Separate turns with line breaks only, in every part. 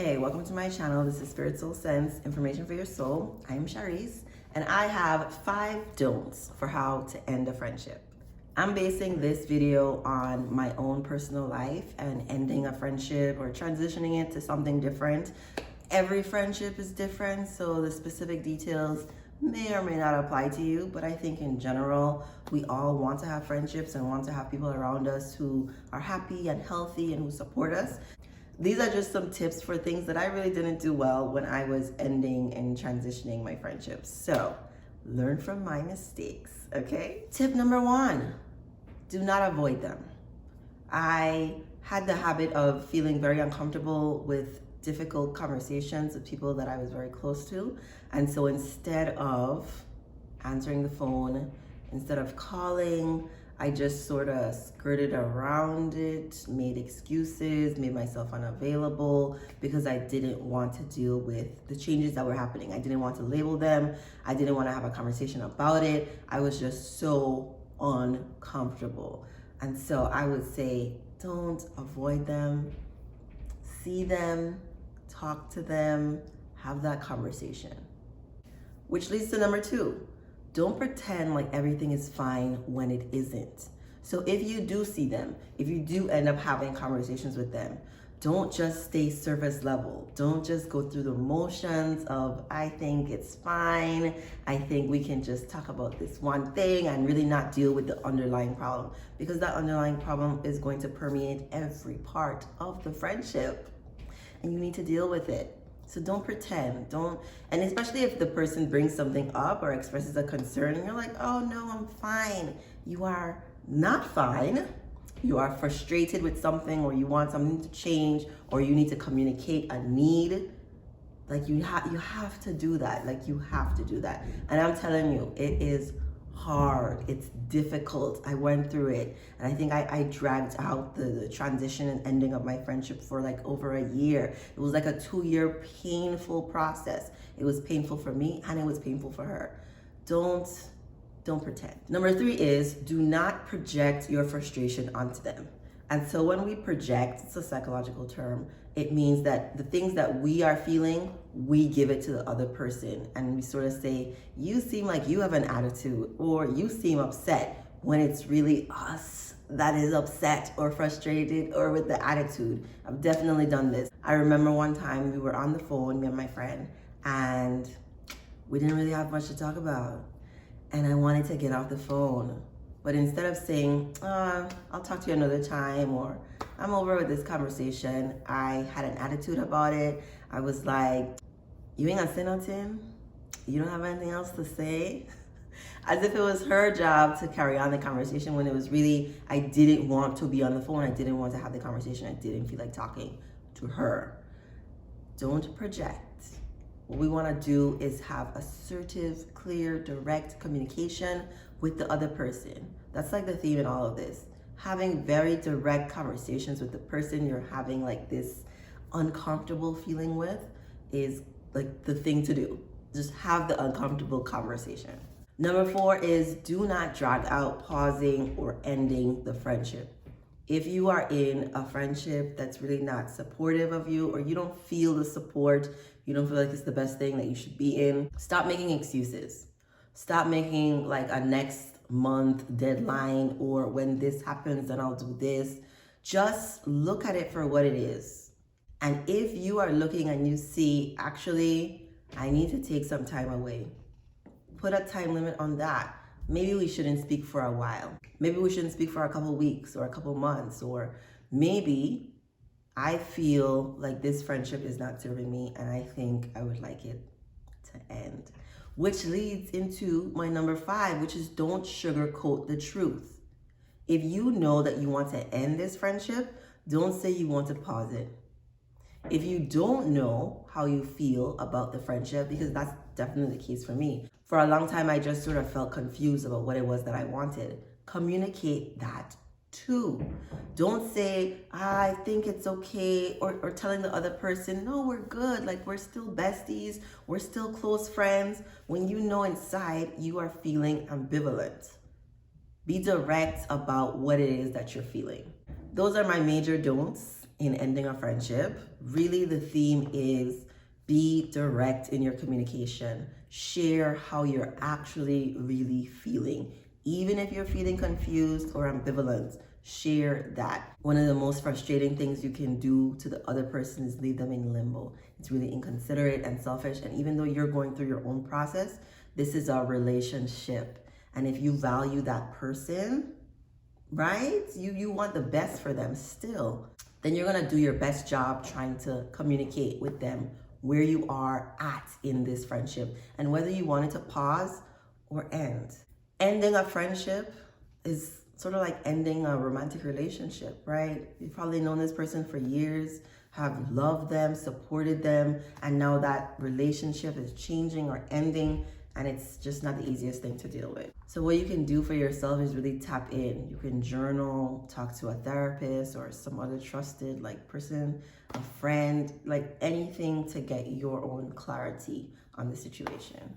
Hey, welcome to my channel. This is Spirit Soul Sense, information for your soul. I am Sharice, and I have 5 don'ts for how to end a friendship. I'm basing this video on my own personal life and ending a friendship or transitioning it to something different. Every friendship is different, so the specific details may or may not apply to you, but I think in general, we all want to have friendships and want to have people around us who are happy and healthy and who support us. These are just some tips for things that I really didn't do well when I was ending and transitioning my friendships. So learn from my mistakes, okay? Tip number 1, do not avoid them. I had the habit of feeling very uncomfortable with difficult conversations with people that I was very close to. And so instead of answering the phone, instead of calling, I just sort of skirted around it, made excuses, made myself unavailable because I didn't want to deal with the changes that were happening. I didn't want to label them. I didn't want to have a conversation about it. I was just so uncomfortable. And so I would say, don't avoid them, see them, talk to them, have that conversation. Which leads to number 2. Don't pretend like everything is fine when it isn't. So if you do see them, if you do end up having conversations with them, don't just stay surface level. Don't just go through the motions of, I think it's fine. I think we can just talk about this one thing and really not deal with the underlying problem, because that underlying problem is going to permeate every part of the friendship and you need to deal with it. So don't pretend, and especially if the person brings something up or expresses a concern and you're like, oh no, I'm fine. You are not fine. You are frustrated with something, or you want something to change, or you need to communicate a need. Like you have to do that. Like you have to do that. And I'm telling you, it is hard. It's difficult. I went through it. And I think I dragged out the transition and ending of my friendship for like over a year. It was like a 2-year painful process. It was painful for me and it was painful for her. Don't pretend. Number 3 is do not project your frustration onto them. And so when we project, it's a psychological term, it means that the things that we are feeling, we give it to the other person. And we sort of say, you seem like you have an attitude, or you seem upset, when it's really us that is upset or frustrated or with the attitude. I've definitely done this. I remember one time we were on the phone, me and my friend, and we didn't really have much to talk about. And I wanted to get off the phone. But instead of saying, I'll talk to you another time, or I'm over with this conversation, I had an attitude about it. I was like, you ain't gonna say nothing? You don't have anything else to say? As if it was her job to carry on the conversation, when it was really, I didn't want to be on the phone. I didn't want to have the conversation. I didn't feel like talking to her. Don't project. What we want to do is have assertive, clear, direct communication with the other person. That's like the theme in all of this. Having very direct conversations with the person you're having like this uncomfortable feeling with is like the thing to do. Just have the uncomfortable conversation. Number 4 is do not drag out pausing or ending the friendship. If you are in a friendship that's really not supportive of you, or you don't feel the support, you don't feel like it's the best thing that you should be in, stop making excuses. Stop making like a next month deadline, or when this happens, then I'll do this. Just look at it for what it is. And if you are looking and you see, actually, I need to take some time away, put a time limit on that. Maybe we shouldn't speak for a while. Maybe we shouldn't speak for a couple weeks or a couple months, or maybe I feel like this friendship is not serving me and I think I would like it to end. Which leads into my number 5, which is don't sugarcoat the truth. If you know that you want to end this friendship, don't say you want to pause it. If you don't know how you feel about the friendship, because that's definitely the case for me. For a long time, I just sort of felt confused about what it was that I wanted. Communicate that too. Don't say, I think it's okay, or telling the other person, no, we're good, like we're still besties, we're still close friends, when you know inside you are feeling ambivalent. Be direct about what it is that you're feeling. Those are my major don'ts. in ending a friendship, really the theme is be direct in your communication. Share how you're actually really feeling. Even if you're feeling confused or ambivalent, share that. One of the most frustrating things you can do to the other person is leave them in limbo. It's really inconsiderate and selfish. And even though you're going through your own process, this is a relationship. And if you value that person, right? You want the best for them still. Then you're gonna do your best job trying to communicate with them where you are at in this friendship and whether you want it to pause or end. Ending a friendship is sort of like ending a romantic relationship, right? You've probably known this person for years, have loved them, supported them, and now that relationship is changing or ending, and it's just not the easiest thing to deal with. So what you can do for yourself is really tap in. You can journal, talk to a therapist or some other trusted person, a friend, anything to get your own clarity on the situation.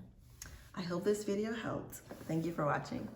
I hope this video helped. Thank you for watching.